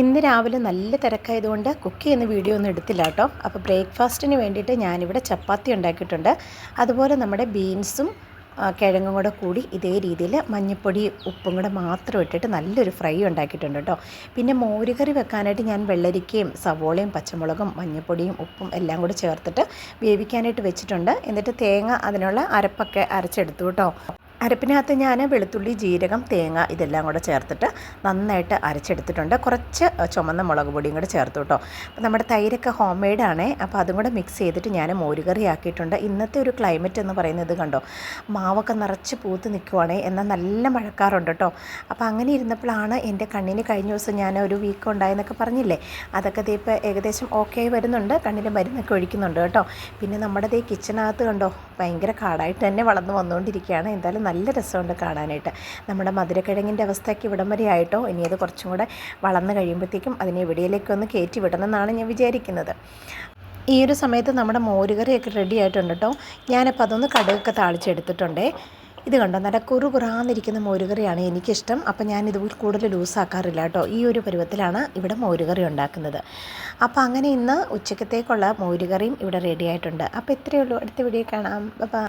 ഇന്ന് രാവിലെ നല്ല തിരക്കായതുകൊണ്ട് കുക്ക് ചെയ്യുന്ന വീഡിയോ ഒന്നും എടുത്തില്ല കേട്ടോ. അപ്പോൾ ബ്രേക്ക്ഫാസ്റ്റിന് വേണ്ടിയിട്ട് ഞാനിവിടെ ചപ്പാത്തി ഉണ്ടാക്കിയിട്ടുണ്ട്. അതുപോലെ നമ്മുടെ ബീൻസും കിഴങ്ങും കൂടെ കൂടി ഇതേ രീതിയിൽ മഞ്ഞൾപ്പൊടി ഉപ്പും കൂടെ മാത്രം ഇട്ടിട്ട് നല്ലൊരു ഫ്രൈ ഉണ്ടാക്കിയിട്ടുണ്ട് കേട്ടോ. പിന്നെ മോരുകറി വെക്കാനായിട്ട് ഞാൻ വെള്ളരിക്കയും സവോളയും പച്ചമുളകും മഞ്ഞൾപ്പൊടിയും ഉപ്പും എല്ലാം കൂടി ചേർത്തിട്ട് വേവിക്കാനായിട്ട് വെച്ചിട്ടുണ്ട്. എന്നിട്ട് തേങ്ങ അതിനുള്ള അരപ്പൊക്കെ അരച്ചെടുത്തു കേട്ടോ. അരപ്പിനകത്ത് ഞാൻ വെളുത്തുള്ളി, ജീരകം, തേങ്ങ ഇതെല്ലാം കൂടെ ചേർത്തിട്ട് നന്നായിട്ട് അരച്ചെടുത്തിട്ടുണ്ട്. കുറച്ച് ചുമന്ന മുളക് പൊടിയും കൂടെ ചേർത്തു കേട്ടോ. അപ്പോൾ നമ്മുടെ തൈരൊക്കെ ഹോം മെയ്ഡാണേ. അപ്പോൾ അതും കൂടെ മിക്സ് ചെയ്തിട്ട് ഞാൻ മോരുകറി ആക്കിയിട്ടുണ്ട്. ഇന്നത്തെ ഒരു ക്ലൈമറ്റ് എന്ന് പറയുന്നത് കണ്ടോ, മാവൊക്കെ നിറച്ച് പൂത്ത് നിൽക്കുവാണേ, എന്നാൽ നല്ല മഴക്കാറുണ്ട് കേട്ടോ. അപ്പോൾ അങ്ങനെ ഇരുന്നപ്പോഴാണ് എൻ്റെ കണ്ണിന് കഴിഞ്ഞ ദിവസം ഞാൻ ഒരു വീക്ക് ഉണ്ടായെന്നൊക്കെ പറഞ്ഞില്ലേ, അതൊക്കെ ഇപ്പോൾ ഏകദേശം ഓക്കെ വരുന്നുണ്ട്. കണ്ണിന് മരുന്നൊക്കെ ഒഴിക്കുന്നുണ്ട് കേട്ടോ. പിന്നെ നമ്മുടെ കിച്ചണകത്ത് കണ്ടോ ഭയങ്കര കാടായിട്ട് തന്നെ വളർന്നു വന്നുകൊണ്ടിരിക്കുകയാണ്. എന്തായാലും നല്ല രസമുണ്ട് കാണാനായിട്ട്. നമ്മുടെ മധുരക്കിഴങ്ങിൻ്റെ അവസ്ഥയ്ക്ക് ഇവിടം വരെ ആയിട്ടോ. ഇനി അത് കുറച്ചും കൂടെ വളർന്നു കഴിയുമ്പോഴത്തേക്കും അതിനെ ഇവിടെയിലേക്കൊന്ന് കയറ്റി വിടണമെന്നാണ് ഞാൻ വിചാരിക്കുന്നത്. ഈ ഒരു സമയത്ത് നമ്മുടെ മോരുകറിയൊക്കെ റെഡി ആയിട്ടുണ്ട് കേട്ടോ. ഞാനപ്പോൾ അതൊന്ന് കടുകൊക്കെ താളിച്ചെടുത്തിട്ടുണ്ടേ. ഇത് കണ്ടോ, നല്ല കുറുകുറാന്നിരിക്കുന്ന മോരുകറിയാണ് എനിക്കിഷ്ടം. അപ്പോൾ ഞാനിത് കൂടുതൽ ലൂസാക്കാറില്ല കേട്ടോ. ഈ ഒരു പരുവത്തിലാണ് ഇവിടെ മോരുകറി ഉണ്ടാക്കുന്നത്. അപ്പോൾ അങ്ങനെ ഇന്ന് ഉച്ചക്കത്തേക്കുള്ള മോരുകറിയും ഇവിടെ റെഡി ആയിട്ടുണ്ട്. അപ്പോൾ ഇത്രയേ ഉള്ളൂ. അടുത്ത വീഡിയോ കാണാം. ബൈ.